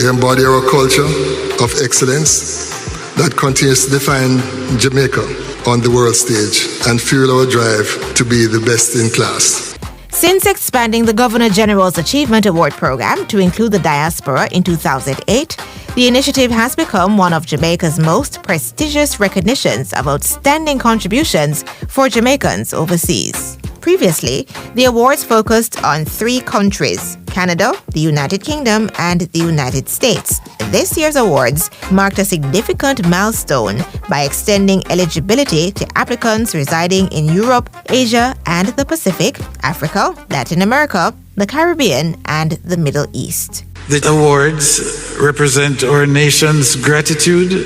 We embody our culture of excellence that continues to define Jamaica on the world stage and fuel our drive to be the best in class. Since expanding the Governor General's Achievement Award program to include the diaspora in 2008, the initiative has become one of Jamaica's most prestigious recognitions of outstanding contributions for Jamaicans overseas. Previously, the awards focused on 3 countries: Canada, the United Kingdom, and the United States. This year's awards marked a significant milestone by extending eligibility to applicants residing in Europe, Asia, and the Pacific, Africa, Latin America, the Caribbean, and the Middle East. The awards represent our nation's gratitude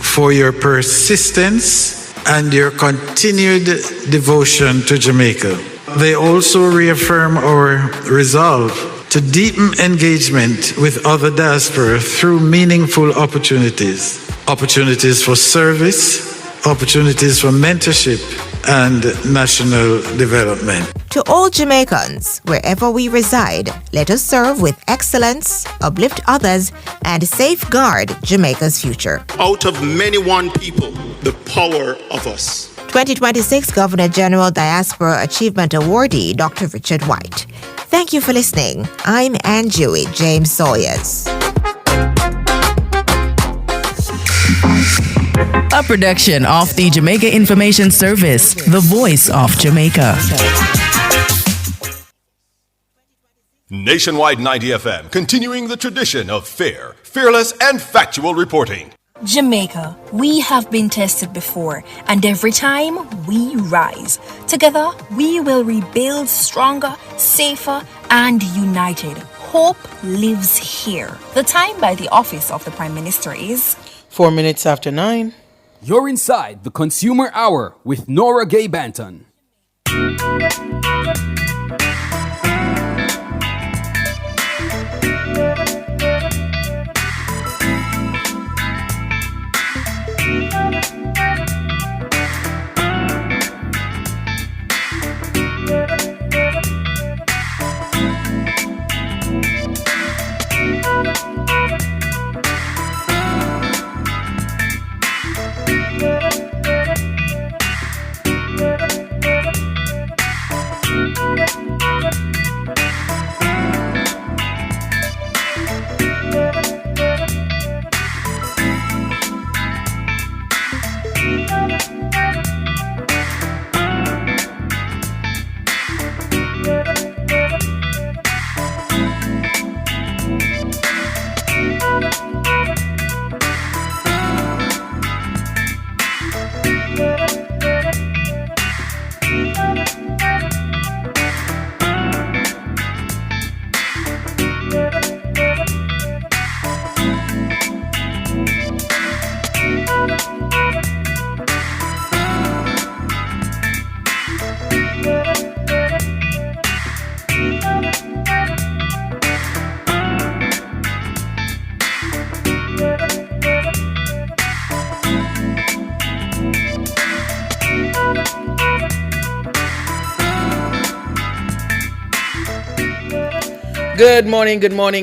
for your persistence and your continued devotion to Jamaica. They also reaffirm our resolve to deepen engagement with other diaspora through meaningful opportunities for service, opportunities for mentorship, and national development. To all Jamaicans, wherever we reside, let us serve with excellence, uplift others, and safeguard Jamaica's future. Out of many one people, the power of us. 2026 Governor General Diaspora Achievement Awardee, Dr. Richard White. Thank you for listening. I'm Anjui James Sawyers. A production of the Jamaica Information Service, the voice of Jamaica. Nationwide 90 FM, continuing the tradition of fair, fearless, and factual reporting. Jamaica, we have been tested before, and every time we rise. Together, we will rebuild stronger, safer, and united. Hope lives here. The time by the office of the Prime Minister is 4 minutes after 9. You're inside the Consumer Hour with Nora Gay Banton.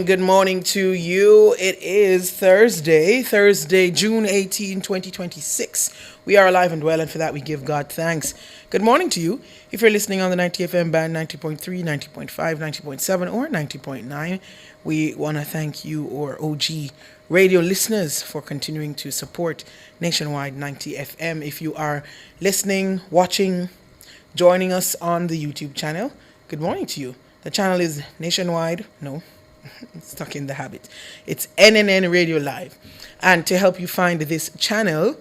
Good morning to you. It is Thursday, June 18, 2026. We are alive and well, and for that we give God thanks. Good morning to you. If you're listening on the 90 FM band, 90.3, 90.5, 90.7, or 90.9, we want to thank you, our OG radio listeners, for continuing to support Nationwide 90 FM. If you are listening, watching, joining us on the YouTube channel, good morning to you. The channel is Nationwide. No, stuck in the habit. It's NNN Radio Live. And to help you find this channel,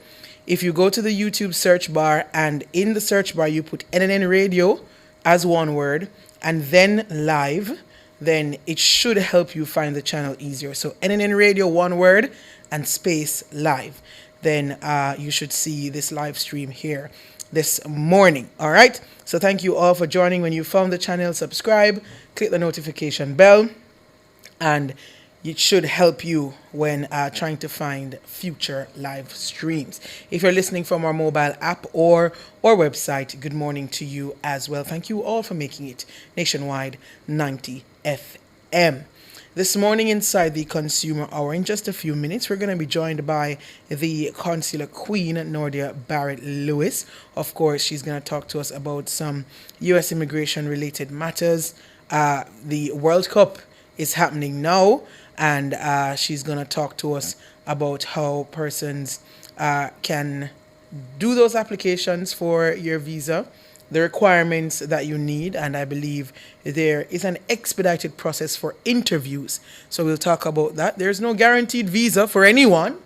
if you go to the YouTube search bar and in the search bar you put NNN Radio as one word and then live, then it should help you find the channel easier. So NNN Radio, one word, and space live. Then you should see this live stream here this morning. All right. So thank you all for joining. When you found the channel, subscribe, click the notification bell, and it should help you when trying to find future live streams. If you're listening from our mobile app or website, good morning to you as well. Thank you all for making it Nationwide 90 FM. This morning inside the Consumer Hour, in just a few minutes, we're going to be joined by the Consular Queen, Nordia Barrett Lewis. Of course, she's going to talk to us about some U.S. immigration-related matters. The World Cup is happening now, and she's going to talk to us about how persons can do those applications for your visa, the requirements that you need, and I believe there is an expedited process for interviews. So we'll talk about that. There's no guaranteed visa for anyone,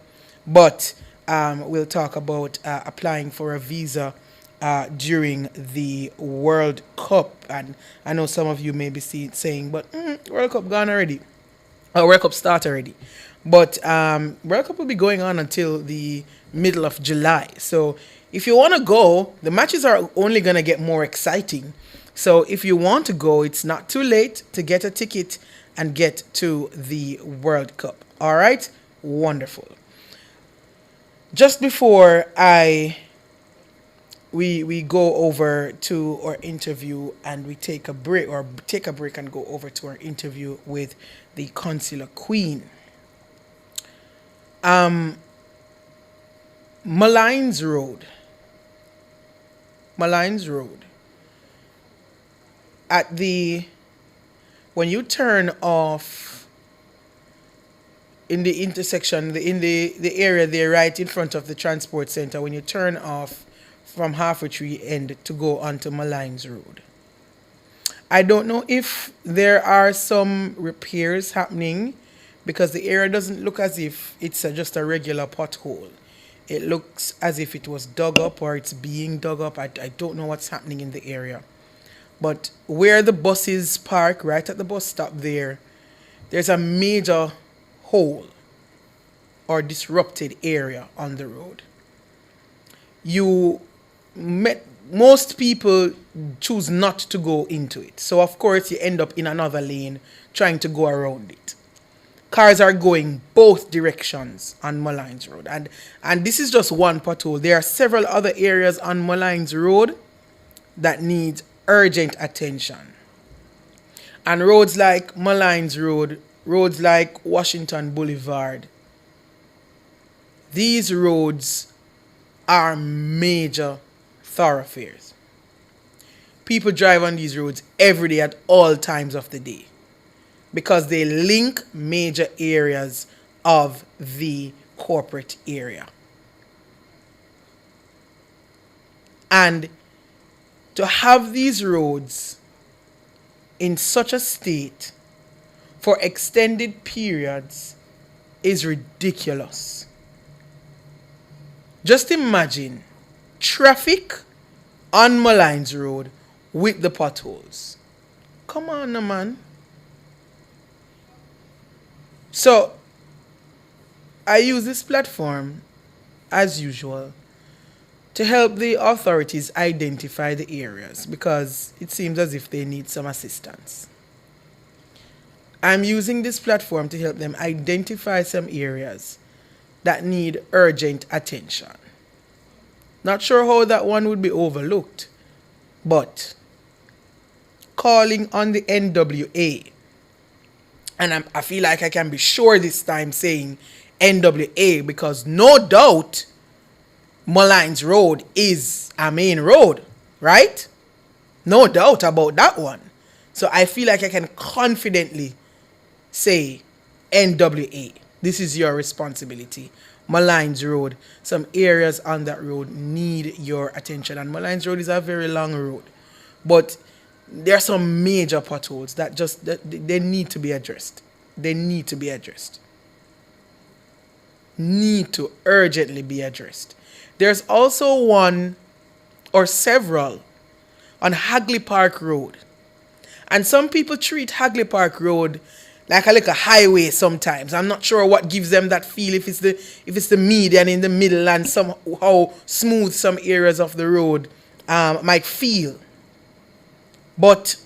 but we'll talk about applying for a visa during the World Cup. And I know some of you may be saying, but World Cup gone already. World Cup start already. But World Cup will be going on until the middle of July. So if you want to go, the matches are only going to get more exciting. So if you want to go, it's not too late to get a ticket and get to the World Cup. All right? Wonderful. Just before we go over to our interview and we take a break and go over to our interview with the Consular Queen. Malines Road. When you turn off in the intersection, in the area there right in front of the transport center, when you turn off from Halfway Tree End to go onto Malines Road. I don't know if there are some repairs happening because the area doesn't look as if it's just a regular pothole. It looks as if it was dug up or it's being dug up. I don't know what's happening in the area. But where the buses park, right at the bus stop there's a major hole or disrupted area on the road. Most people choose not to go into it. So, of course, you end up in another lane trying to go around it. Cars are going both directions on Malines Road. And this is just one pothole. There are several other areas on Malines Road that need urgent attention. And roads like Malines Road, roads like Washington Boulevard, these roads are major thoroughfares. People drive on these roads every day at all times of the day, because they link major areas of the corporate area. And to have these roads in such a state for extended periods is ridiculous. Just imagine traffic on Malines Road with the potholes. Come on, man. So, I use this platform, as usual, to help the authorities identify the areas because it seems as if they need some assistance. I'm using this platform to help them identify some areas that need urgent attention. Not sure how that one would be overlooked, but calling on the NWA, and I feel like I can be sure this time saying NWA because no doubt Malines Road is a main road, right? No doubt about that one. So I feel like I can confidently say NWA, this is your responsibility. Malines Road, some areas on that road need your attention. And Malines Road is a very long road. But there are some major potholes that they need to be addressed. They need to be addressed. Need to urgently be addressed. There's also one or several on Hagley Park Road. And some people treat Hagley Park Road like a highway sometimes. I'm not sure what gives them that feel, if it's the median in the middle and somehow smooth some areas of the road might feel. But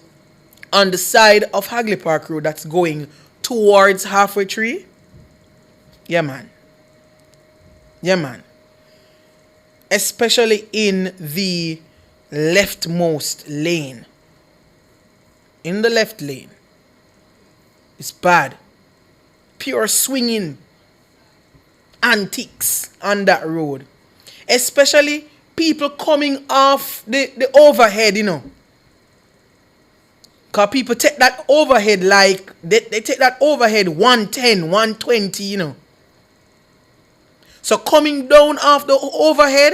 on the side of Hagley Park Road that's going towards Halfway Tree, yeah man. Especially in the leftmost lane. In the left lane. It's bad. pure swinging antics on that road. Especially people coming off the overhead, you know. Because people take that overhead like, they take that overhead 110, 120, you know. So coming down off the overhead,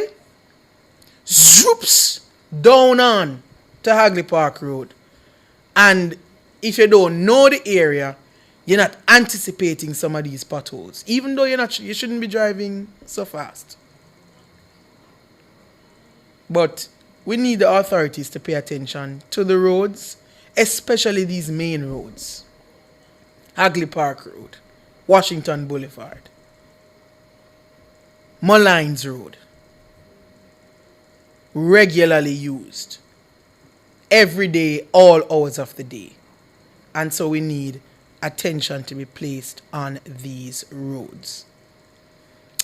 zoops down on to Hagley Park Road. And if you don't know the area, you're not anticipating some of these potholes. Even though you shouldn't be driving so fast. But we need the authorities to pay attention to the roads, especially these main roads. Hagley Park Road, Washington Boulevard, Mullines Road. Regularly used. Every day, all hours of the day. And so we need attention to be placed on these roads.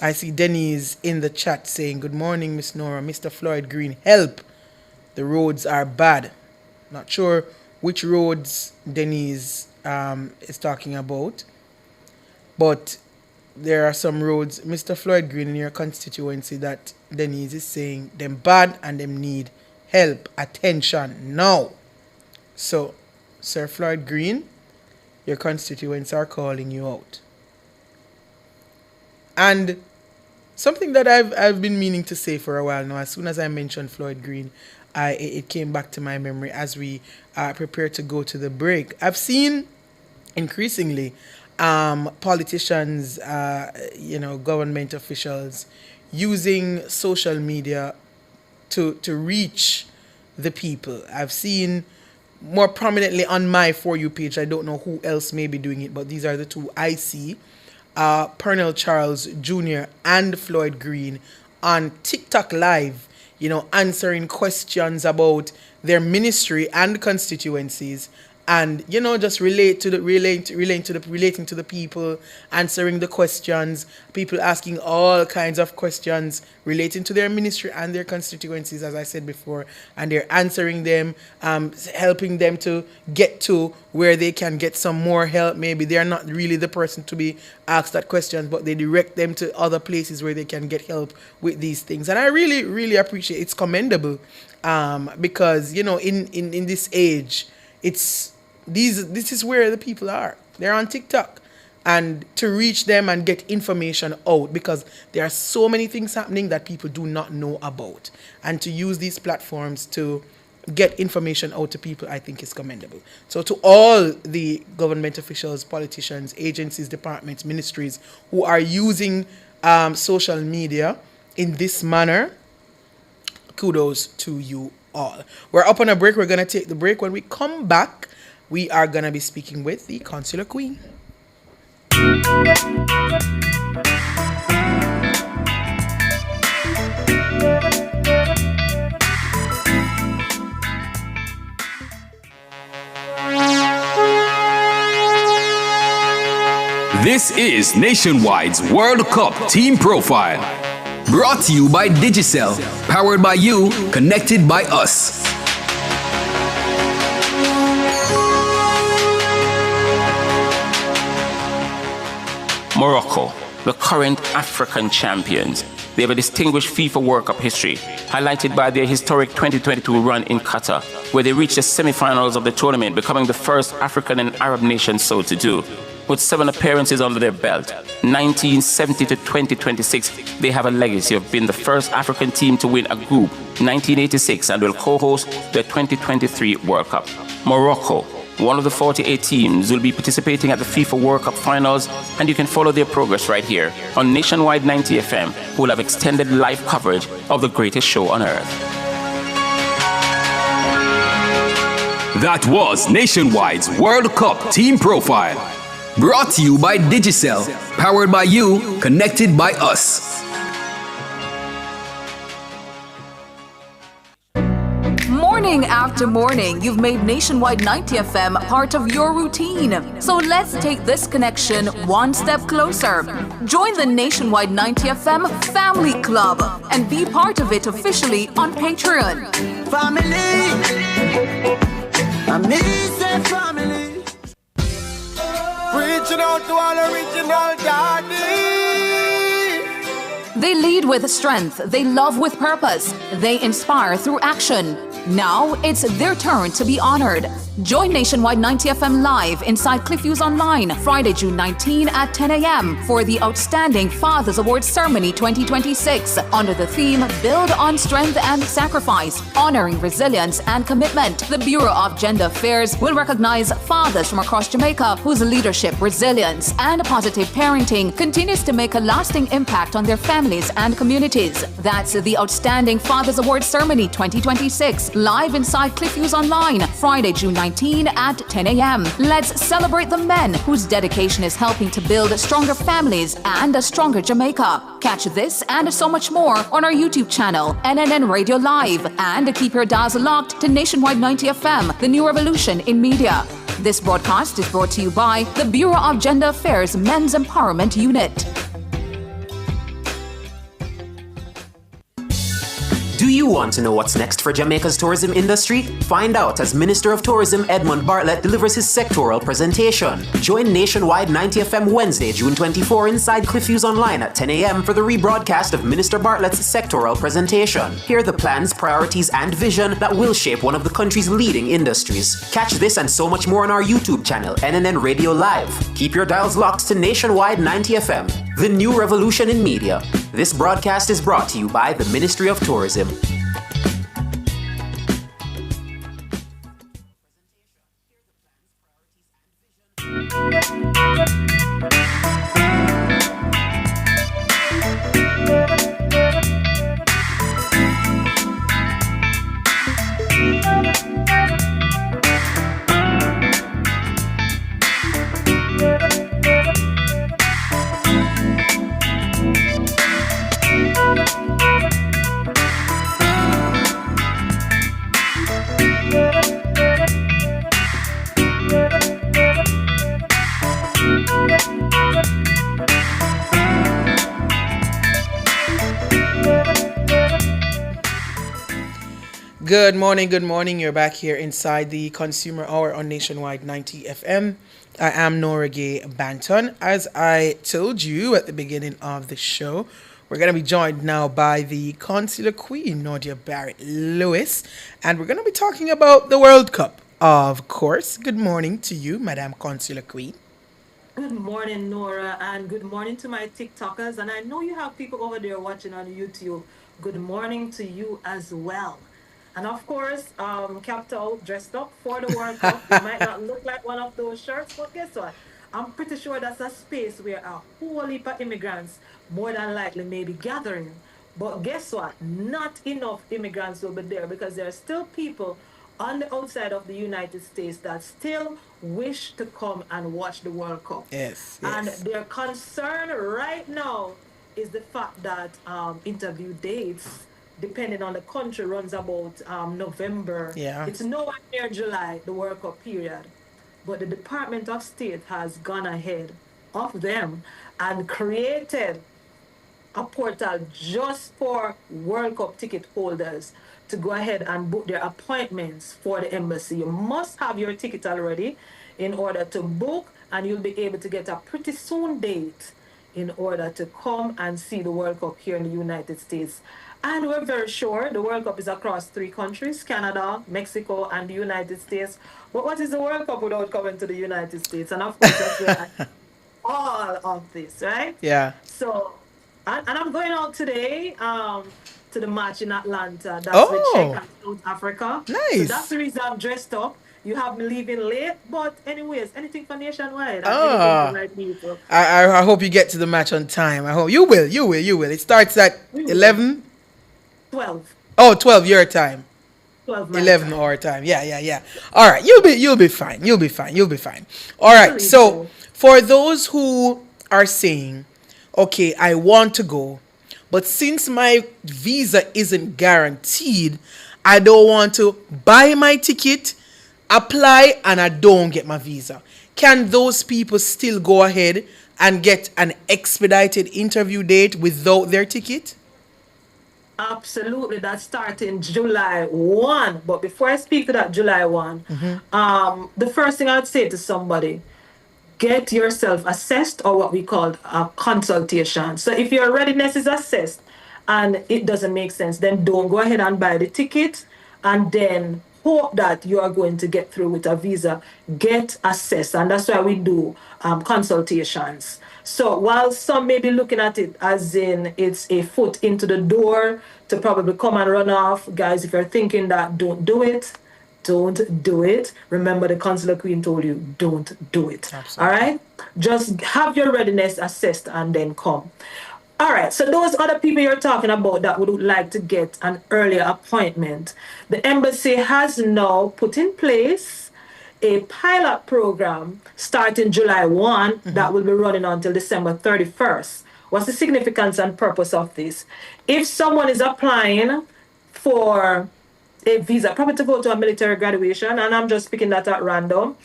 I see Denise in the chat saying, good morning, Miss Nora. Mr. Floyd Green, help. The roads are bad. Not sure which roads Denise is talking about. But there are some roads, Mr. Floyd Green, in your constituency that Denise is saying them bad and them need help, attention now. So, Sir Floyd Green, your constituents are calling you out. And something that I've been meaning to say for a while now, as soon as I mentioned Floyd Green, it came back to my memory as we prepare to go to the break. I've seen increasingly politicians, government officials using social media to reach the people. I've seen more prominently on my For You page, I don't know who else may be doing it, but these are the two I see. Pernell Charles Jr. and Floyd Green on TikTok Live, answering questions about their ministry and constituencies, and just relating to the people, answering the questions, people asking all kinds of questions relating to their ministry and their constituencies, as I said before, and they're answering them, helping them to get to where they can get some more help. Maybe they're not really the person to be asked that question, but they direct them to other places where they can get help with these things. And I really, really appreciate it's commendable, because in this age, this is where the people are. They're on TikTok. And to reach them and get information out, because there are so many things happening that people do not know about. And to use these platforms to get information out to people, I think is commendable. So to all the government officials, politicians, agencies, departments, ministries who are using social media in this manner, kudos to you all. We're up on a break. We're going to take the break. When we come back, we are going to be speaking with the Consular Queen. This is Nationwide's World Cup Team Profile. Brought to you by Digicel. Powered by you, connected by us. Morocco, the current African champions. They have a distinguished FIFA World Cup history, highlighted by their historic 2022 run in Qatar, where they reached the semi-finals of the tournament, becoming the first African and Arab nation so to do. With 7 appearances under their belt, 1970 to 2026, they have a legacy of being the first African team to win a group, 1986, and will co-host the 2023 World Cup. Morocco, one of the 48 teams, will be participating at the FIFA World Cup finals, and you can follow their progress right here on Nationwide 90 FM, who will have extended live coverage of the greatest show on earth. That was Nationwide's World Cup Team Profile. Brought to you by Digicel. Powered by you, connected by us. Morning after morning, you've made Nationwide 90 FM part of your routine. So let's take this connection one step closer. Join the Nationwide 90 FM Family Club and be part of it officially on Patreon. Family. Reaching out to all original daddy. They lead with strength, they love with purpose, they inspire through action. Now it's their turn to be honored. Join Nationwide 90 FM live inside Cliffviews Online Friday, June 19 at 10 a.m. for the Outstanding Fathers Awards Ceremony 2026 under the theme Build on Strength and Sacrifice, Honoring Resilience and Commitment. The Bureau of Gender Affairs will recognize fathers from across Jamaica whose leadership, resilience, and positive parenting continues to make a lasting impact on their families and communities. That's the Outstanding Fathers Awards Ceremony 2026 live inside Cliffviews Online Friday, June 19 at 10 a.m. Let's celebrate the men whose dedication is helping to build stronger families and a stronger Jamaica. Catch this and so much more on our YouTube channel, NNN Radio Live, and keep your dials locked to Nationwide 90 FM, the new revolution in media. This broadcast is brought to you by the Bureau of Gender Affairs Men's Empowerment Unit. Do you want to know what's next for Jamaica's tourism industry? Find out as Minister of Tourism Edmund Bartlett delivers his sectoral presentation. Join Nationwide 90 FM Wednesday, June 24 inside Cliffviews Online at 10 a.m. for the rebroadcast of Minister Bartlett's sectoral presentation. Hear the plans, priorities, and vision that will shape one of the country's leading industries. Catch this and so much more on our YouTube channel, NNN Radio Live. Keep your dials locked to Nationwide 90 FM, the new revolution in media. This broadcast is brought to you by the Ministry of Tourism. Good morning. You're back here inside the Consumer Hour on Nationwide 90 FM. I am Nora Gay Banton. As I told you at the beginning of the show, we're going to be joined now by the Consular Queen, Nadia Barrett Lewis, and we're going to be talking about the World Cup, of course. Good morning to you, Madam Consular Queen. Good morning, Nora, and good morning to my TikTokers. And I know you have people over there watching on YouTube. Good morning to you as well. And of course, capped out, dressed up for the World Cup. It might not look like one of those shirts, but guess what? I'm pretty sure that's a space where a whole heap of immigrants more than likely may be gathering. But guess what? Not enough immigrants will be there because there are still people on the outside of the United States that still wish to come and watch the World Cup. Yes. And their concern right now is the fact that interview dates, depending on the country, runs about November. Yeah. It's nowhere near July, the World Cup period. But the Department of State has gone ahead of them and created a portal just for World Cup ticket holders to go ahead and book their appointments for the embassy. You must have your ticket already in order to book, and you'll be able to get a pretty soon date in order to come and see the World Cup here in the United States. And we're very sure the World Cup is across 3 countries, Canada, Mexico, and the United States. But what is the World Cup without coming to the United States? And of course, that's where all of this, right? Yeah. So, and I'm going out today to the match in Atlanta. That's with Czech and South Africa. Nice. So that's the reason I'm dressed up. You have me leaving late, but anyways, anything for Nationwide. I hope you get to the match on time. I hope you will. It starts at 11? 12. Oh, 12 your time. 12 11 our time. Yeah. All right, you'll be fine. All right. So, for those who are saying, okay, I want to go, but since my visa isn't guaranteed, I don't want to buy my ticket, apply, and I don't get my visa. Can those people still go ahead and get an expedited interview date without their ticket? Absolutely. That starts in July 1. But before I speak to that July 1, the first thing I would say to somebody, get yourself assessed, or what we call a consultation. So if your readiness is assessed and it doesn't make sense, then don't go ahead and buy the ticket and then hope that you are going to get through with a visa. Get assessed, and that's why we do consultations. So while some may be looking at it as in it's a foot into the door to probably come and run off, guys, if you're thinking that, don't do it. Don't do it. Remember, the consular queen told you, don't do it. Absolutely. All right? Just have your readiness assessed and then come. All right, so those other people you're talking about that would like to get an earlier appointment, the embassy has now put in place a pilot program starting July 1 that will be running until December 31st. What's the significance and purpose of this? If someone is applying for a visa, probably to go to a military graduation, and I'm just picking that at random,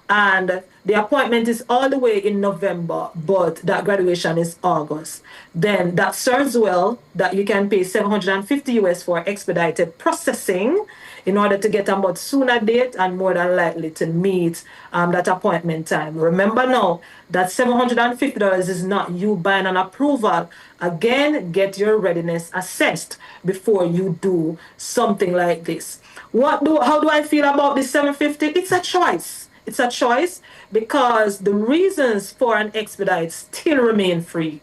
and the appointment is all the way in November, but that graduation is August, then that serves well that you can pay $750 US for expedited processing in order to get a much sooner date and more than likely to meet that appointment time. Remember now, that $750 is not you buying an approval. Again, get your readiness assessed before you do something like this. How do I feel about this $750? It's a choice. It's a choice because the reasons for an expedite still remain free.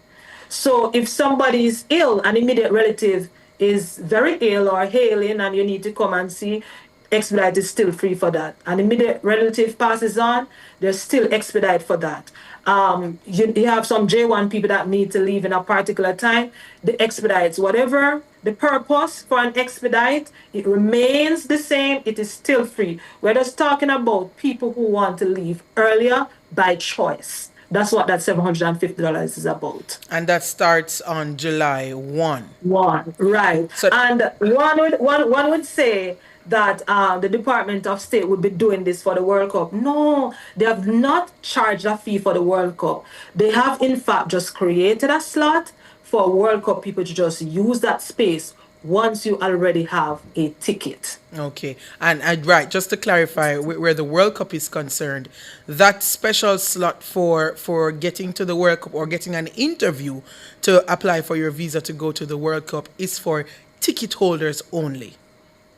So if somebody is ill, an immediate relative is very ill or ailing and you need to come and see, expedite is still free for that. An immediate relative passes on, there's still expedite for that. You have some J1 people that need to leave in a particular time. The expedites, whatever the purpose for an expedite, it remains the same. It is still free. We're just talking about people who want to leave earlier by choice. That's what that $750 is about. And that starts on July 1. Right. So, and one would say that the Department of State would be doing this for the World Cup. No, they have not charged a fee for the World Cup. They have, in fact, just created a slot for World Cup people to just use that space once you already have a ticket. Okay. And right, just to clarify, where the World Cup is concerned, that special slot for getting to the World Cup or getting an interview to apply for your visa to go to the World Cup is for ticket holders only.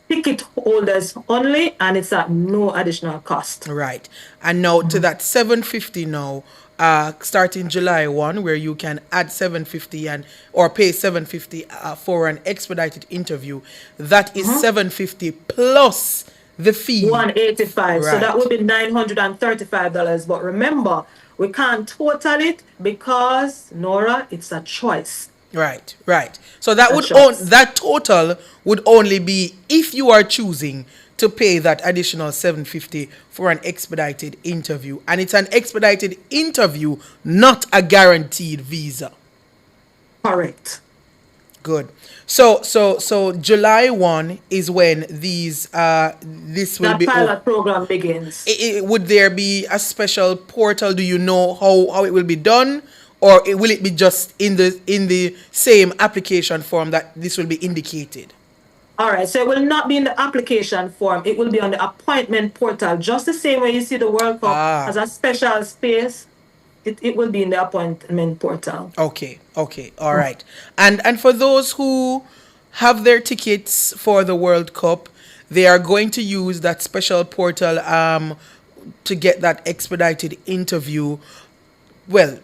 Ticket holders only, and it's at no additional cost. Right. And now to that $750 now, starting July 1, where you can add $750 or pay $750 for an expedited interview. That is $750 plus the fee. $185. Right. So that would be $935. But remember, we can't total it because, Nora, it's a choice. Right. So that that total would only be if you are choosing to pay that additional $750 for an expedited interview. And it's an expedited interview, not a guaranteed visa. Correct. Good. So July 1 is when this will be... That pilot program begins. Would there be a special portal? Do you know how it will be done? Or will it be just in the same application form that this will be indicated? All right, so it will not be in the application form. It will be on the appointment portal. Just the same way you see the World Cup as a special space, it will be in the appointment portal. Okay, all right. And for those who have their tickets for the World Cup, they are going to use that special portal to get that expedited interview. Well,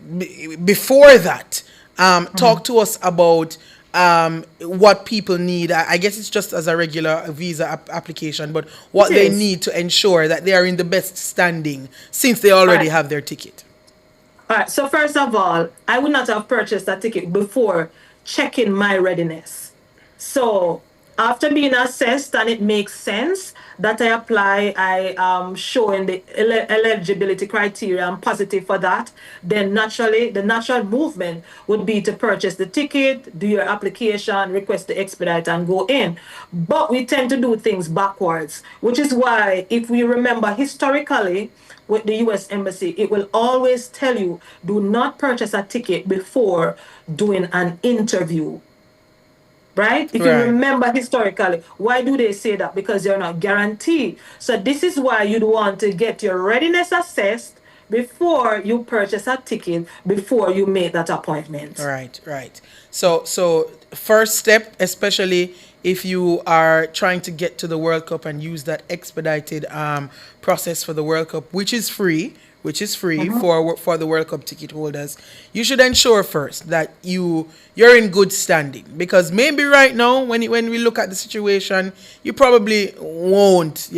before that, talk to us about what people need. I guess it's just as a regular visa application, but what they need to ensure that they are in the best standing since they already have their ticket. All right. So first of all, I would not have purchased a ticket before checking my readiness. So after being assessed and it makes sense that I apply, I am showing the eligibility criteria, I'm positive for that, then naturally the natural movement would be to purchase the ticket, do your application, request the expedite and go in. But we tend to do things backwards, which is why if we remember historically with the US Embassy, it will always tell you, do not purchase a ticket before doing an interview. Right? If you remember historically, why do they say that? Because you're not guaranteed. So this is why you'd want to get your readiness assessed before you purchase a ticket, before you make that appointment. Right. So first step, especially if you are trying to get to the World Cup and use that expedited process for the World Cup, which is free for the World Cup ticket holders, you should ensure first that you're in good standing, because maybe right now when we look at the situation, you probably won't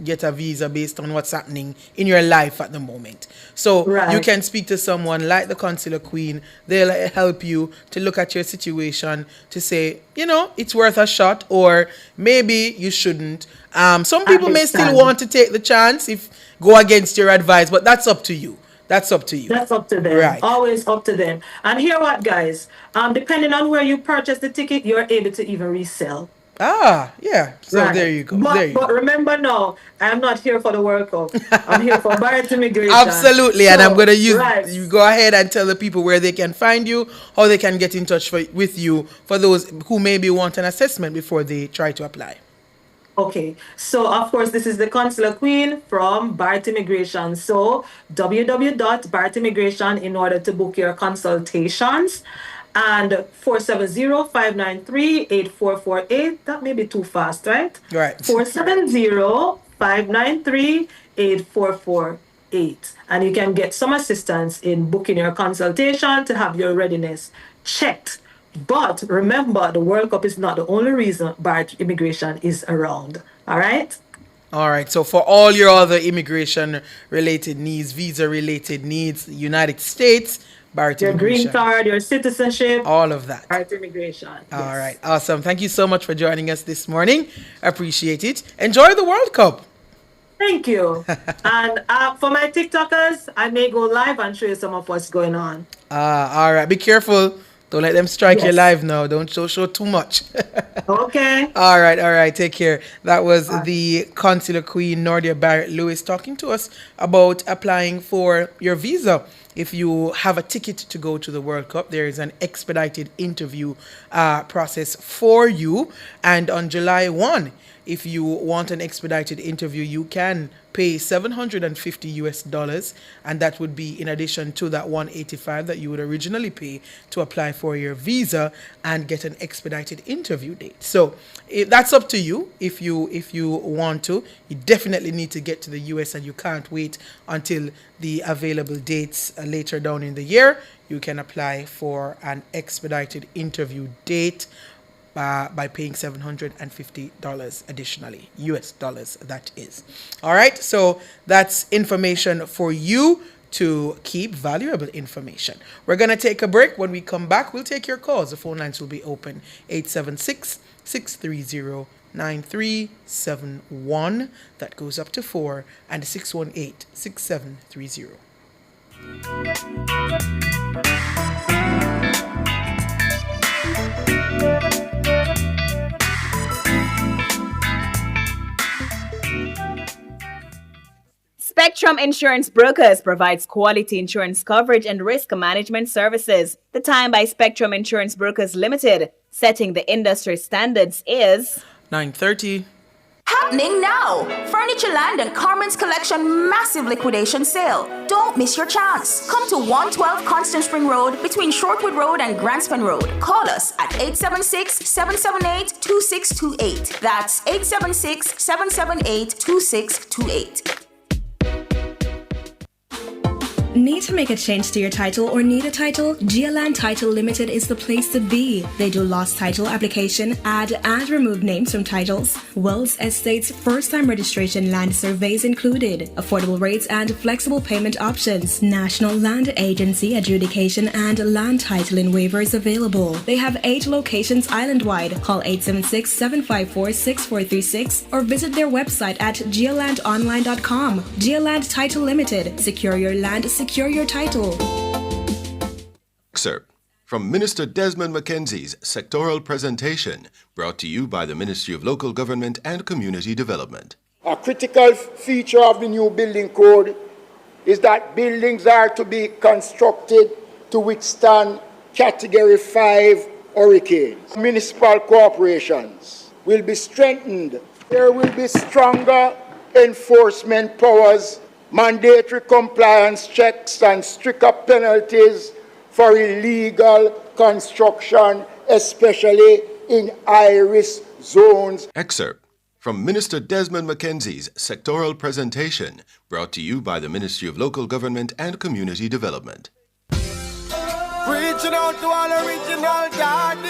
get a visa based on what's happening in your life at the moment. So you can speak to someone like the Consular Queen. They'll help you to look at your situation to say, it's worth a shot, or maybe you shouldn't. Some people may still want to take the chance, go against your advice, but that's up to you. That's up to them. Right. Always up to them. And hear what, guys? Depending on where you purchase the ticket, you're able to even resell. Yeah. So there you go. But remember now, I'm not here for the World Cup. I'm here for Barrett Immigration. Absolutely. So, and I'm going to you go ahead and tell the people where they can find you, how they can get in touch with you, for those who maybe want an assessment before they try to apply. Okay, so of course this is the Consular Queen from Barrett Immigration. So www.Barrett Immigration in order to book your consultations, and 470-593-8448. That may be too fast, right? Right. 470-593-8448. And you can get some assistance in booking your consultation to have your readiness checked. But remember, the World Cup is not the only reason Barrett Immigration is around. All right? All right. So for all your other immigration-related needs, visa-related needs, United States, Barrett Immigration. Your green card, your citizenship. All of that. Barrett Immigration. Yes. All right. Awesome. Thank you so much for joining us this morning. Appreciate it. Enjoy the World Cup. Thank you. And for my TikTokers, I may go live and show you some of what's going on. All right. Be careful. Don't let them strike your live now. Don't show too much. Okay. All right. Take care. That was the Consular Queen, Nordia Barrett Lewis, talking to us about applying for your visa. If you have a ticket to go to the World Cup, there is an expedited interview process for you. And on July 1, if you want an expedited interview, you can pay $750, and that would be in addition to that $185 that you would originally pay to apply for your visa and get an expedited interview date. So that's up to you. If you want to, you definitely need to get to the US, and you can't wait until the available dates later down in the year. You can apply for an expedited interview date by paying $750 additionally, US dollars, that is. All right, so that's information for you to keep, valuable information. We're going to take a break. When we come back, we'll take your calls. The phone lines will be open, 876-630-9371. That goes up to 4, and 618-6730. Spectrum Insurance Brokers provides quality insurance coverage and risk management services. The time by Spectrum Insurance Brokers Limited, setting the industry standards, is 9:30. Happening now! Furniture Land and Carmen's Collection massive liquidation sale. Don't miss your chance. Come to 112 Constant Spring Road between Shortwood Road and Grantspan Road. Call us at 876-778-2628. That's 876-778-2628. Need to make a change to your title or need a title? Geoland Title Limited is the place to be. They do lost title application, add and remove names from titles, wills, estates, first-time registration, land surveys included, affordable rates and flexible payment options, National Land Agency adjudication and land titling waivers available. They have 8 locations island-wide. Call 876-754-6436 or visit their website at geolandonline.com. Geoland Title Limited. Secure your land, secure your title. Excerpt from Minister Desmond McKenzie's sectoral presentation, brought to you by the Ministry of Local Government and Community Development. A critical feature of the new building code is that buildings are to be constructed to withstand Category 5 hurricanes. Municipal corporations will be strengthened. There will be stronger enforcement powers mandatory compliance checks and stricter penalties for illegal construction, especially in high-risk zones. Excerpt from Minister Desmond Mackenzie's sectoral presentation, brought to you by the Ministry of Local Government and Community Development. Reaching out to all original daddy.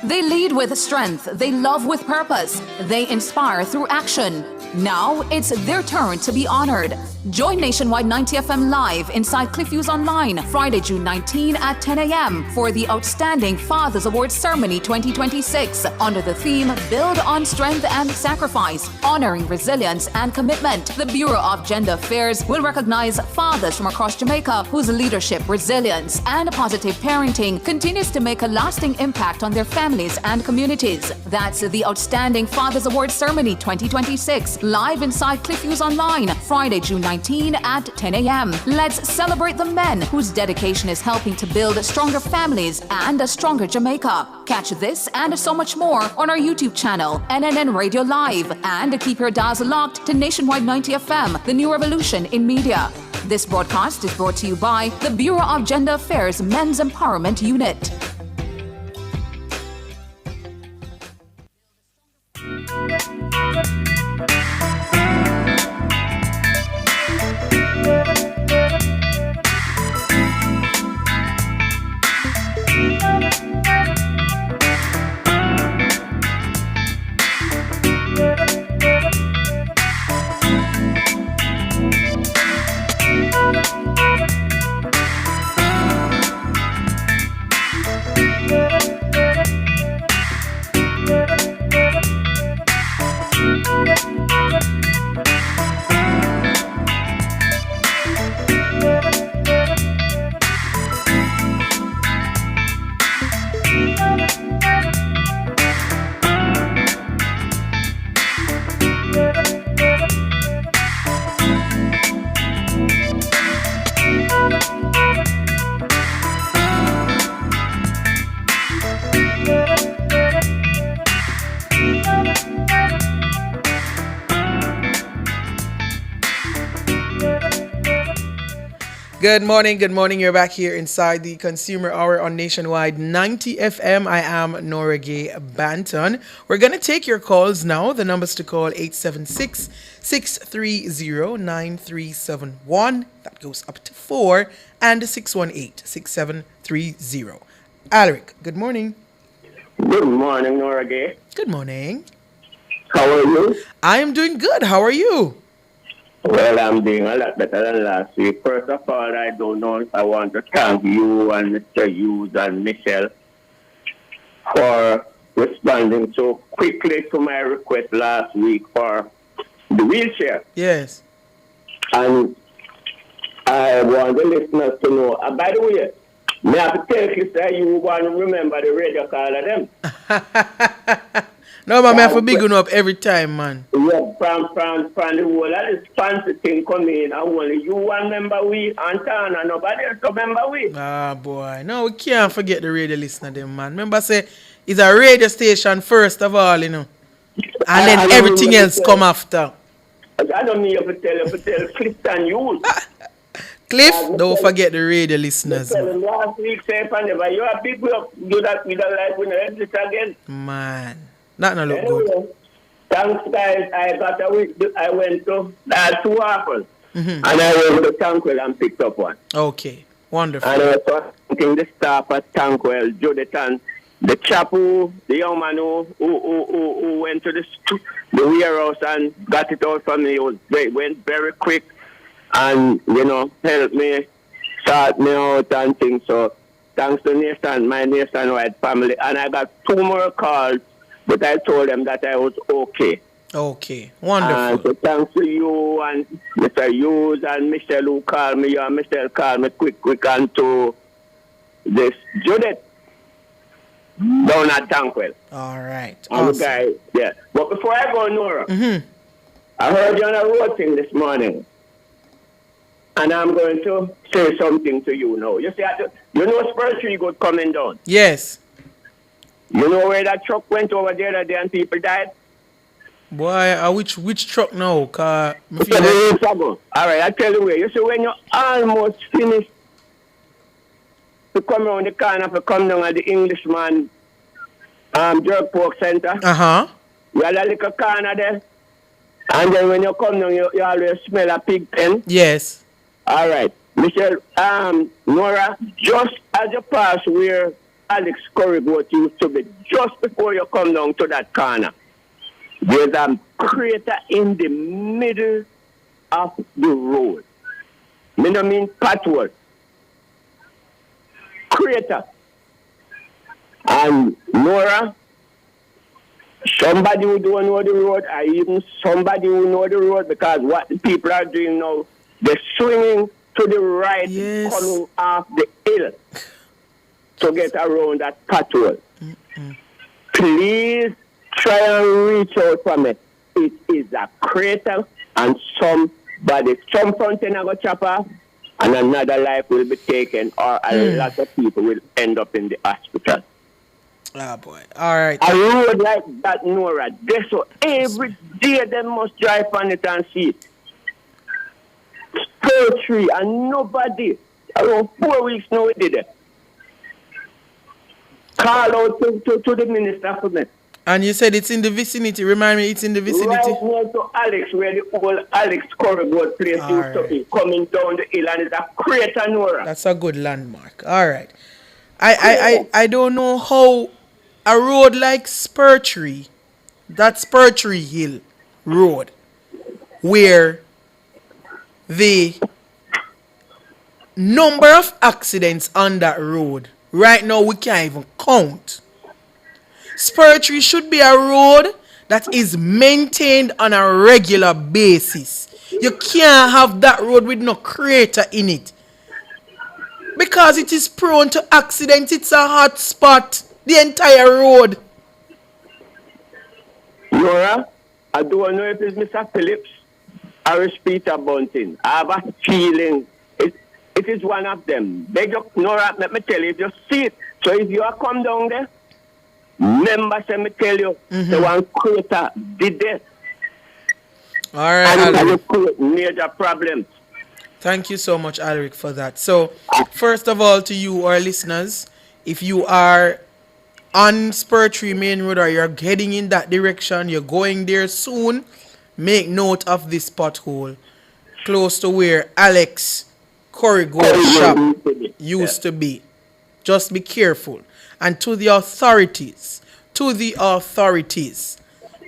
They lead with strength, they love with purpose, they inspire through action. Now it's their turn to be honored. Join Nationwide 90 FM live inside Cliffviews Online, Friday, June 19 at 10 a.m. for the Outstanding Fathers Awards Ceremony 2026 under the theme Build on Strength and Sacrifice, Honoring Resilience and Commitment. The Bureau of Gender Affairs will recognize fathers from across Jamaica whose leadership, resilience, and positive parenting continues to make a lasting impact on their families and communities. That's the Outstanding Fathers Awards Ceremony 2026, live inside Cliffviews Online, Friday, June 19 at 10 a.m. Let's celebrate the men whose dedication is helping to build stronger families and a stronger Jamaica. Catch this and so much more on our YouTube channel, NNN Radio Live, and keep your dials locked to Nationwide 90 FM, the new revolution in media. This broadcast is brought to you by the Bureau of Gender Affairs Men's Empowerment Unit. Good morning. You're back here inside the Consumer Hour on Nationwide 90 FM. I am Nora Gay Banton. We're going to take your calls now. The numbers to call 876-630-9371. That goes up to 4 and 618-6730. Alaric, good morning. Good morning, Nora Gay. Good morning. How are you? I am doing good. How are you? Well, I'm doing a lot better than last week. First of all, I don't know if I want to thank you and Mr. Hughes and Michelle for responding so quickly to my request last week for the wheelchair. Yes. And I want the listeners to know. By the way, may I have to tell you, sir, you want to remember the radio call of them. No, man, I have to big up every time, man. Yeah, from the whole of this fancy thing coming in, and only you one member we, Antana, nobody else remember we. Ah, boy. No, we can't forget the radio listener, them, man. Remember, say, it's a radio station first of all, you know. And then everything else come after. I don't need to tell Clifton Hughes. Cliff, don't forget the radio listeners. Man. Last week, say, you are people do that with a life when I this again. Man. Not no look good. Thanks, guys. I went to two apples. And I went to Tankwell and picked up one. Okay. Wonderful. And I was thanking the staff at Tankwell, Judith and the chap the young man who went to the warehouse and got it out for me. Went very quick and, helped me, sort me out and things. So thanks to my nationwide family. And I got 2 more calls. But I told them that I was okay. Okay, wonderful. So thanks to you and Mr. Hughes and Michelle who called me. And Michelle called me quick and to this Judith down at Tankwell. All right. And awesome. The guy, yeah. But before I go, Nora, I heard you on a road thing this morning. And I'm going to say something to you now. You see, Spur Tree Good coming down? Yes. You know where that truck went over there and people died? Boy, which truck now? Cause me feel 7 like weeks ago. All right, I tell you where. You see, when you almost finish to come around the corner to come down at the Englishman Jerk Pork Center. You had a little corner there. And then when you come down, you always smell a pig pen. Yes. All right. Michelle, Nora, just as you pass where Alex Curryboat used to be, just before you come down to that corner, there's a crater in the middle of the road. I don't mean pathway. Crater. And Nora, somebody who don't know the road, or even somebody who know the road, because what the people are doing now, they're swinging to the right, coming off the hill to get around that pathway. Please try and reach out from it. It is a crater, and some fountain will chop off, and another life will be taken, or a lot of people will end up in the hospital. Ah, boy. All right. A road like that, Nora, so every day they must drive on it and see it. Poetry, and nobody, around 4 weeks now we did it. Call out to the minister for me. And you said it's in the vicinity. Remind me, it's in the vicinity. Right near to Alex, where the old Alex Curryboat place used to be, coming down the hill, and it's a crater, Nora. That's a good landmark. All right. I don't know how a road like Spurtree, that Spurtree Hill Road, where the number of accidents on that road, right now we can't even count. Spurtree should be a road that is maintained on a regular basis. You can't have that road with no crater in it. Because it is prone to accidents, it's a hot spot. The entire road. Nora, I don't know if it's Mr. Phillips or it's Peter Bunting. I have a feeling it is one of them. Nora, let me tell you, if you see it, so if you are come down there, remember, let me tell you, the one crater did that. All right, and Alric. it create major problems. Thank you so much, Alric, for that. So, first of all, to you, our listeners, if you are on Spurtree Main Road or you're heading in that direction, you're going there soon, make note of this pothole close to where Alex Curryboat shop used to be. Just be careful. And to the authorities,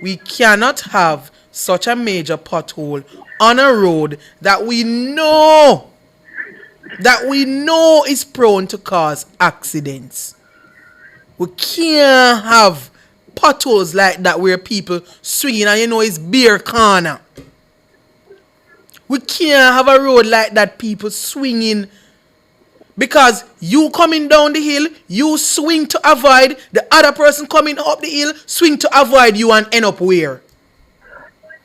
we cannot have such a major pothole on a road that we know is prone to cause accidents. We can't have potholes like that where people swinging and it's beer corner. We can't have a road like that, people swinging, because you coming down the hill, you swing to avoid, the other person coming up the hill, swing to avoid you and end up where?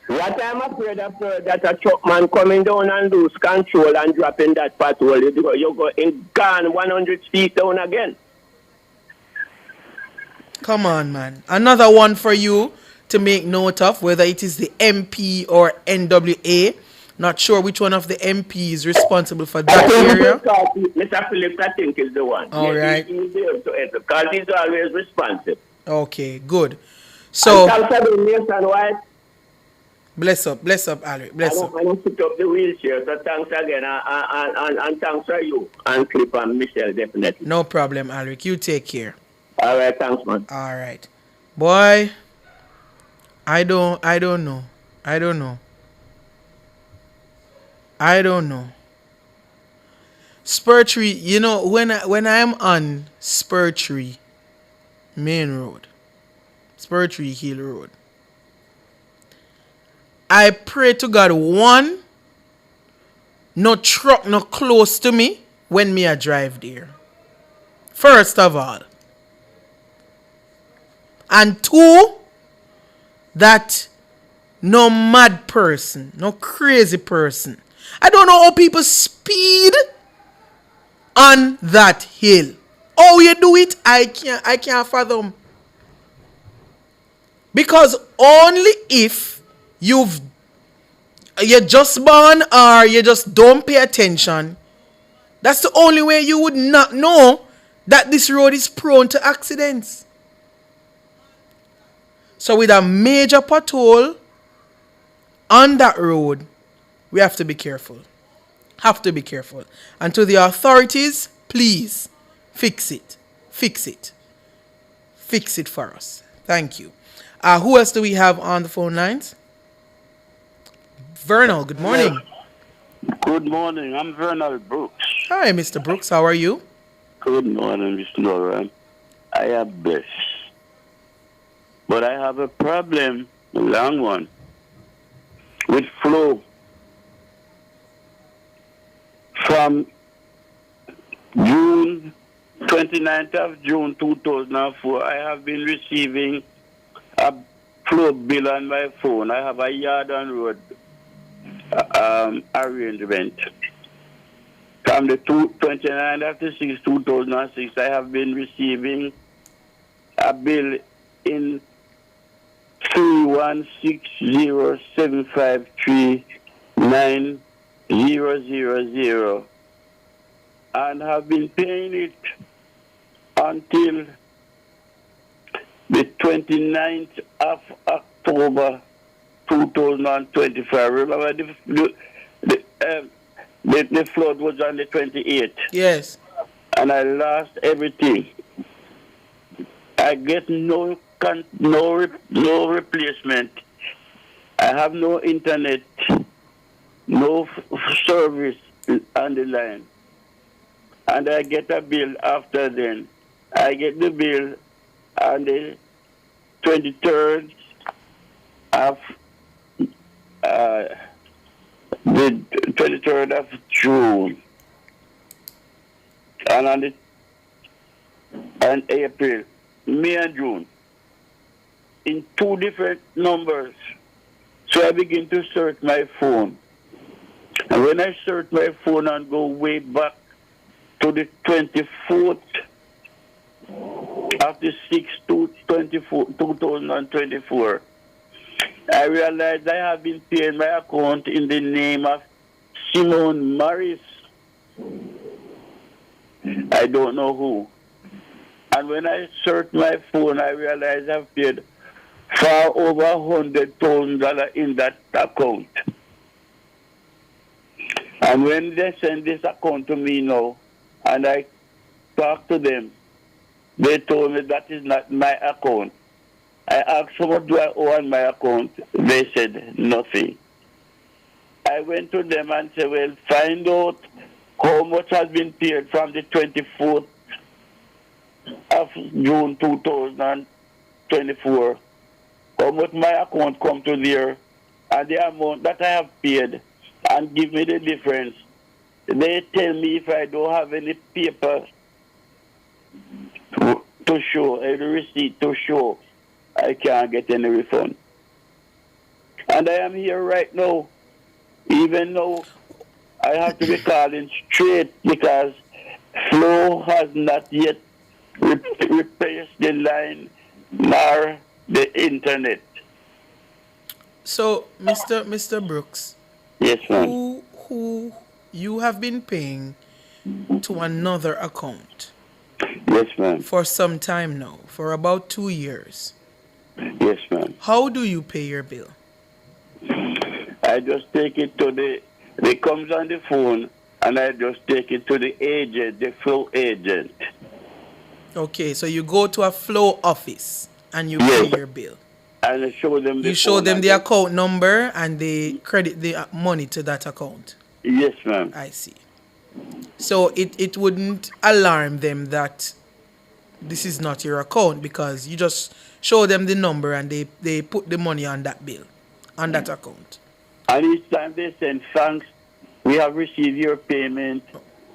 What I'm afraid of that a truck man coming down and lose control and dropping that pathway, you go in gone 100 feet down again. Come on, man. Another one for you to make note of, whether it is the MP or NWA. Not sure which one of the MP is responsible for that area. Mr. Phillips, I think, is the one. All right. He's there to answer, because he's always responsive. Okay, good. So, bless up, Alric. Bless up. I don't pick up the wheelchair, so thanks again, and thanks for you, and Clip and Michelle, definitely. No problem, Alric. You take care. All right, thanks, man. All right. Boy, I don't know. Spurtree, when I am on Spurtree Main Road, Spurtree Hill Road, I pray to God, one, no truck no close to me when me a drive there. First of all. And two, that no mad person, no crazy person. I don't know how people speed on that hill. How you do it, I can't fathom. Because only if you're just born or you just don't pay attention, that's the only way you would not know that this road is prone to accidents. So with a major pothole on that road, we have to be careful. Have to be careful. And to the authorities, please fix it. Fix it. Fix it for us. Thank you. Who else do we have on the phone lines? Vernal, good morning. Good morning. I'm Vernal Brooks. Hi, Mr. Brooks. How are you? Good morning, Mr. Lauren. I am blessed. But I have a problem, a long one, with flow. From June 29th of June 2004, I have been receiving a flow bill on my phone. I have a yard and road arrangement. From the 29th of the 6th, 2006, I have been receiving a bill in 31607539000 and have been paying it until the 29th of October 2025. Remember the flood was on the 28th. Yes. And I lost everything. I get no replacement. I have no internet, no service on the line. And I get a bill after then. I get the bill on the 23rd of the 23rd of June, and on April, May and June, in two different numbers. So I begin to search my phone. And when I search my phone and go way back to the 24th of the 6th to 2024, I realized I have been paying my account in the name of Simone Morris. I don't know who. And when I searched my phone, I realized I've paid far over $100,000 in that account. And when they send this account to me now, and I talk to them, they told me that is not my account. I asked how much do I owe on my account. They said nothing. I went to them and said, well, find out how much has been paid from the 24th of June 2024. How much my account come to there, and the amount that I have paid, and give me the difference. They tell me if I don't have any paper to show, any receipt to show, I can't get any refund. And I am here right now, even though I have to be calling straight because Flow has not yet replaced the line nor the internet. So, Mr. Brooks, yes, ma'am. Who you have been paying to another account? Yes, ma'am. For some time now, for about 2 years. Yes, ma'am. How do you pay your bill? I just take it to it comes on the phone, and I just take it to the agent, the Flow agent. Okay, so you go to a Flow office and you pay your bill. And I show them you show them the account number and they credit the money to that account. Yes, ma'am. I see. So it wouldn't alarm them that this is not your account because you just show them the number and they put the money on that bill, on that account. And each time they send thanks, we have received your payment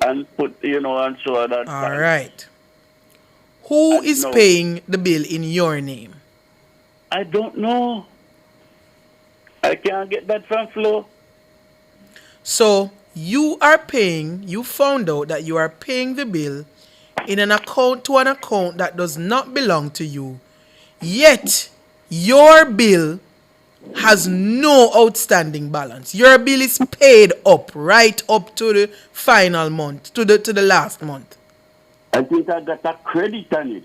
and put, and so on. All right. Who is paying the bill in your name? I don't know. I can't get that from Flow. So you found out that you are paying the bill in an account that does not belong to you. Yet your bill has no outstanding balance. Your bill is paid up right up to the final month, to the last month. I think I got a credit on it.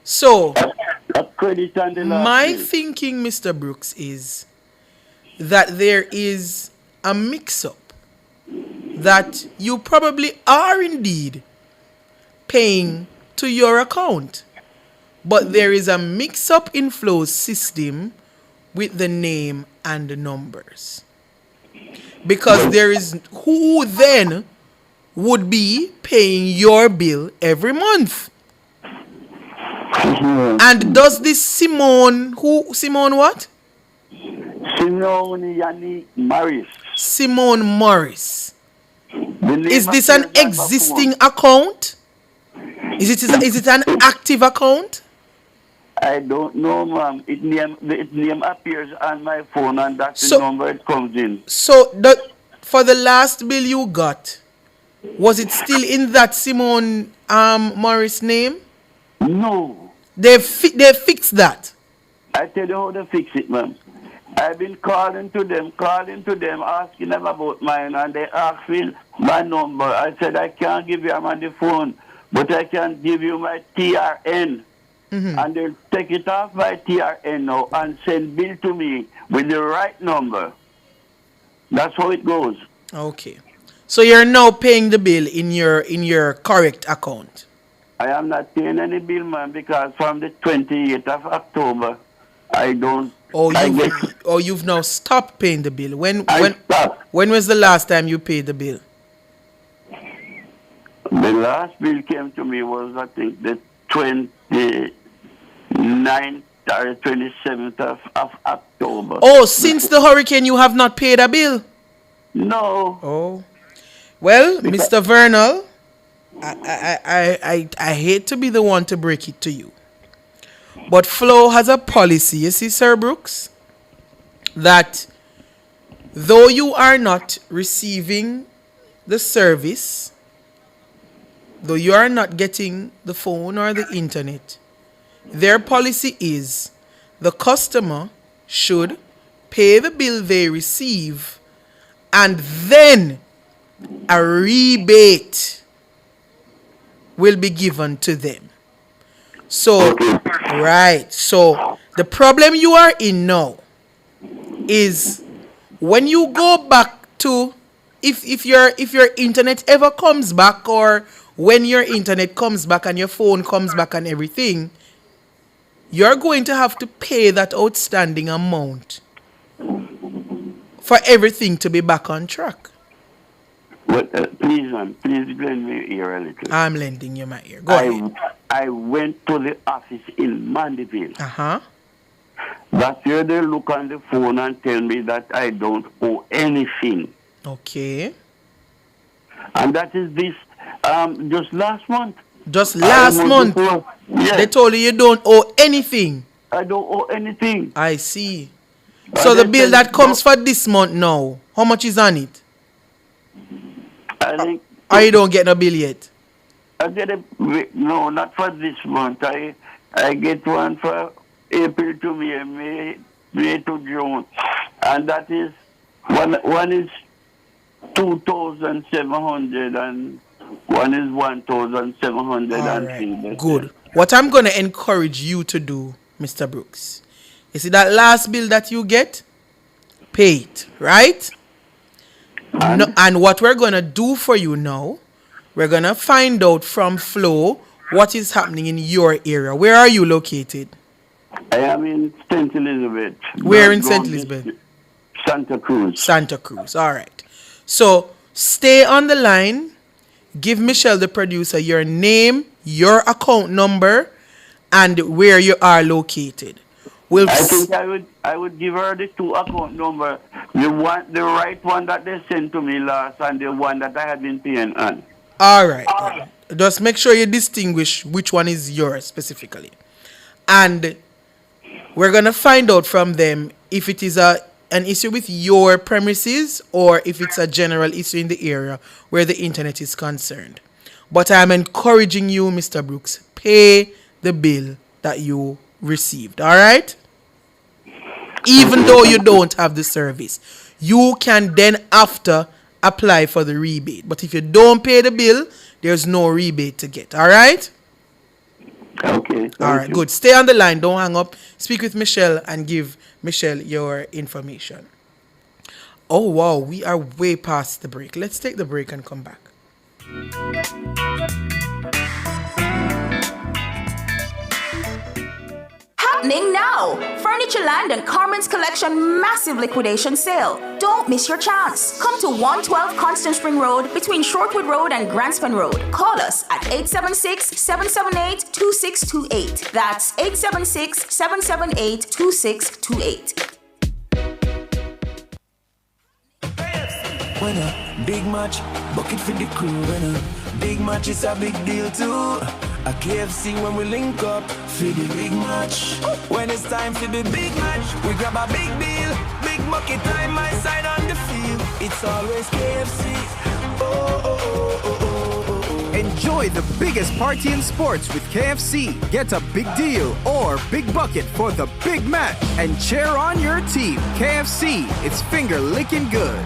So, a credit on the last my bill. thinking, Mr. Brooks, is that there is a mix-up, that you probably are indeed paying to your account, but there is a mix-up in flow system with the name and the numbers. Because there is who then would be paying your bill every month. And does this Simone what? Simone Yanni Morris. Simone Morris. Is this an existing account? Is it an active account? I don't know, ma'am. Its name appears on my phone, and that's the number it comes in. So, for the last bill you got, was it still in that Simone Morris name? No. They fixed that. I tell you how to fix it, ma'am. I've been calling to them, asking them about mine, and they asked me my number. I said, I can't give you, I'm on the phone, but I can give you my TRN. Mm-hmm. And they'll take it off my TRN now and send bill to me with the right number. That's how it goes. Okay. So you're now paying the bill in your correct account? I am not paying any bill, man, because from the 28th of October, I don't... you've now stopped paying the bill. When was the last time you paid the bill? The last bill came to me was, I think, the 29th or 27th of October. Oh, since the hurricane, you have not paid a bill? No. Oh. Well, Mr. Vernal, I hate to be the one to break it to you, but Flow has a policy, you see, Sir Brooks, that though you are not receiving the service, though you are not getting the phone or the internet, their policy is the customer should pay the bill they receive, and then a rebate will be given to them. So, right. So, the problem you are in now is when you go back to, if your internet ever comes back, or when your internet comes back and your phone comes back and everything, you're going to have to pay that outstanding amount for everything to be back on track. Well, please, man, please lend me your ear a little. I'm lending you my ear. Go ahead. I went to the office in Mandeville. Uh-huh. That's where they look on the phone and tell me that I don't owe anything. Okay. And that is this, just last month. Just last month? Yes. They told you don't owe anything? I don't owe anything. I see. So the bill that comes for this month now, how much is on it? I think... Or you don't get no bill yet? I get no, not for this month. I get one for April to May to June. And that is, one is 2,700 and one is 1,700. Right. Good. What I'm going to encourage you to do, Mr. Brooks, you see that last bill that you get? Pay it, right? And what we're going to do for you now, we're going to find out from Flo what is happening in your area. Where are you located? I am in St. Elizabeth. Where in St. Elizabeth? Santa Cruz. Santa Cruz, all right. So stay on the line. Give Michelle, the producer, your name, your account number, and where you are located. I think I would give her the two account number, the right one that they sent to me last, and the one that I had been paying on. All right. Just make sure you distinguish which one is yours specifically, and we're gonna find out from them if it is an issue with your premises or if it's a general issue in the area where the internet is concerned. But I'm encouraging you, Mr. Brooks, pay the bill that you received. All right? Even though you don't have the service, you can then after apply for the rebate. But if you don't pay the bill, there's no rebate to get. All right? Okay. All right, good. Stay on the line. Don't hang up. Speak with Michelle and give Michelle your information. Oh, wow. We are way past the break. Let's take the break and come back. Happening now! Furniture Land and Carmen's Collection massive liquidation sale. Don't miss your chance. Come to 112 Constant Spring Road between Shortwood Road and Grantspan Road. Call us at 876-778-2628. That's 876-778-2628. When a big match, bucket for the crew. When a big match is a big deal too. A KFC when we link up for the big match. When it's time for the big match, we grab a big deal. Big bucket time, my side on the field. It's always KFC. Oh, oh, oh, oh, oh, oh. Enjoy the biggest party in sports with KFC. Get a big deal or big bucket for the big match and cheer on your team. KFC, it's finger licking good.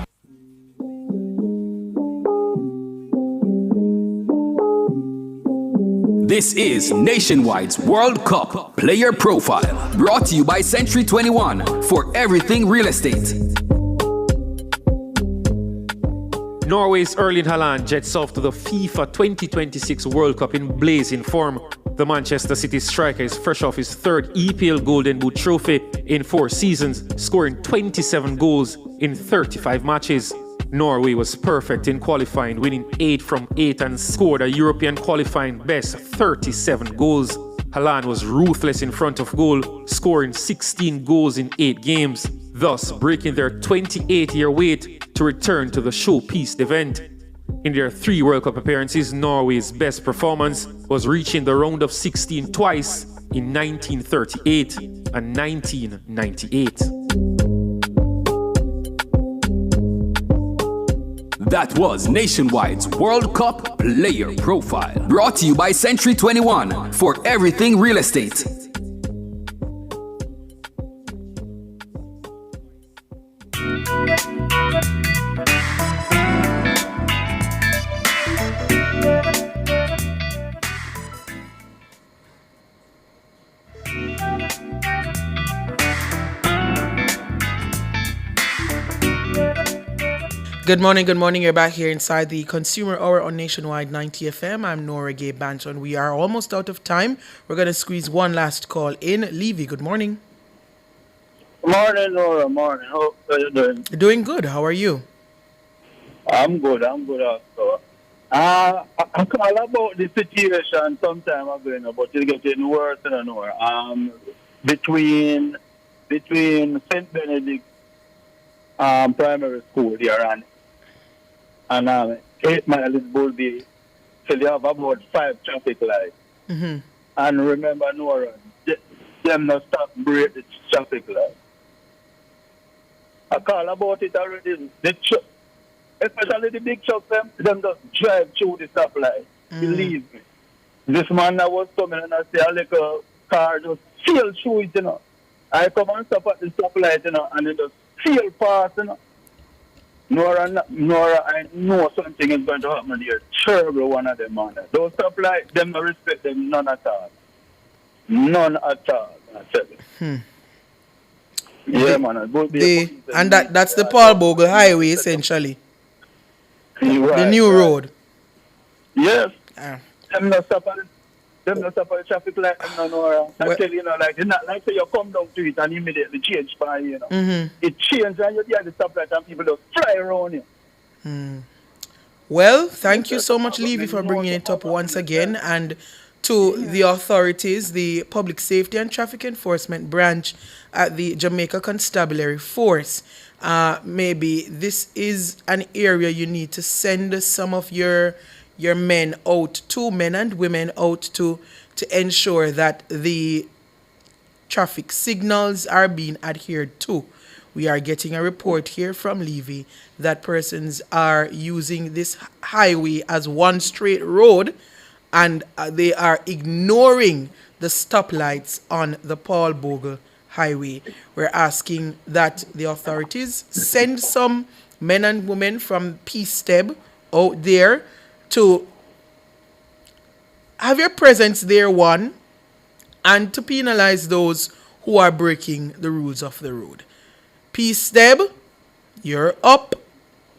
This is Nationwide's World Cup Player Profile, brought to you by Century 21 for everything real estate. Norway's Erling Haaland jets off to the FIFA 2026 World Cup in blazing form. The Manchester City striker is fresh off his third EPL Golden Boot trophy in 4 seasons, scoring 27 goals in 35 matches. Norway was perfect in qualifying, winning 8 from 8 and scored a European qualifying best 37 goals. Haaland was ruthless in front of goal, scoring 16 goals in 8 games, thus breaking their 28-year wait to return to the showpiece event. In their 3 World Cup appearances, Norway's best performance was reaching the round of 16 twice in 1938 and 1998. That was Nationwide's World Cup Player Profile, brought to you by Century 21 for everything real estate. Good morning. You're back here inside the Consumer Hour on Nationwide 90 FM. I'm Nora Gay Banton. We are almost out of time. We're going to squeeze one last call in. Levy, good morning. Morning, Nora. Morning. How are you doing? Doing good. How are you? I'm good also. I call about the situation some time ago, but it's getting worse and worse. Between St. Benedict primary school here and 8 Mile is Bullby, so they have about 5 traffic lights. Mm-hmm. And remember, Nora, them not stop break the traffic light. I call about it already. Especially the big trucks, them just drive through the stoplight. Believe me. This man that was coming and I see a little car just sail through it, I come and stop at the stoplight, and it just sail past, Nora, I know something is going to happen here. Terrible one of them, man. Those stoplights, them don't respect them none at all. None at all, I tell you. Yeah, man. And that's the Paul Bogle Highway, essentially. Right, the new road. Yes. Them not stop at the traffic light, Nora. I tell you, it's not like you come down to it and immediately change for you, Mm-hmm. It changes and you hear the stoplight and people just fly around you. Well, thank you so much, Levy, for bringing it up once again. And to the authorities, the Public Safety and Traffic Enforcement Branch at the Jamaica Constabulary Force, maybe this is an area you need to send some of your men out to, men and women out to ensure that the traffic signals are being adhered to. We are getting a report here from Levy that persons are using this highway as one straight road and they are ignoring the stoplights on the Paul Bogle Highway. We're asking that the authorities send some men and women from P-STEB out there to have your presence there, one, and to penalize those who are breaking the rules of the road. P-STEB, you're up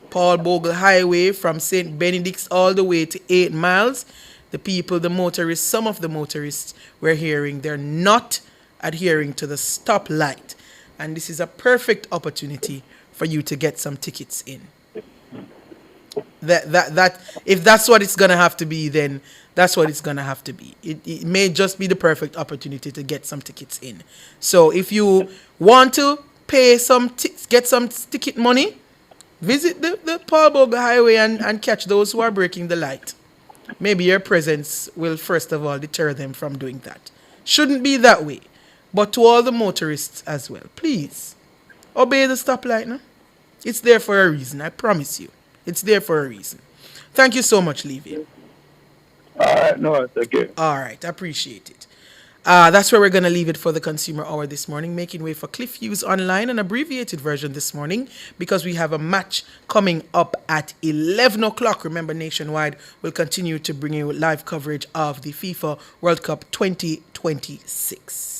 Paul Bogle Highway from St. Benedict's all the way to 8 miles. The people, the motorists, some of the motorists we're hearing, they're not adhering to the stoplight. And this is a perfect opportunity for you to get some tickets in. That if that's what it's going to have to be, then that's what it's going to have to be. It may just be the perfect opportunity to get some tickets in. So if you want to pay get some ticket money, visit the Paul Bogle Highway and catch those who are breaking the light. Maybe your presence will first of all deter them from doing that. Shouldn't be that way. But to all the motorists as well, please obey the stoplight. No? It's there for a reason, I promise you. It's there for a reason. Thank you so much, Levy. All right, no, it's okay. All right, I appreciate it. That's where we're going to leave it for the Consumer Hour this morning, making way for Cliff Hughes Online, an abbreviated version this morning, because we have a match coming up at 11 o'clock. Remember, Nationwide will continue to bring you live coverage of the FIFA World Cup 2026.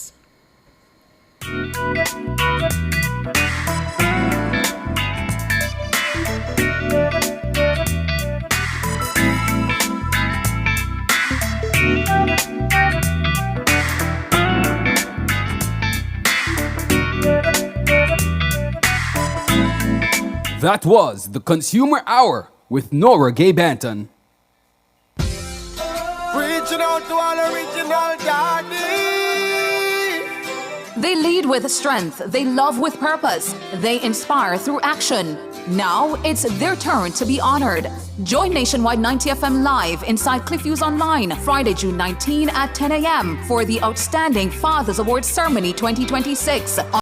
That was the Consumer Hour with Nora Gay Banton. Reaching out to all original daddy. They lead with strength, they love with purpose, they inspire through action. Now it's their turn to be honored. Join Nationwide 90 FM live inside Cliff Hughes Online Friday, June 19 at 10 a.m. for the Outstanding Fathers Awards Ceremony 2026.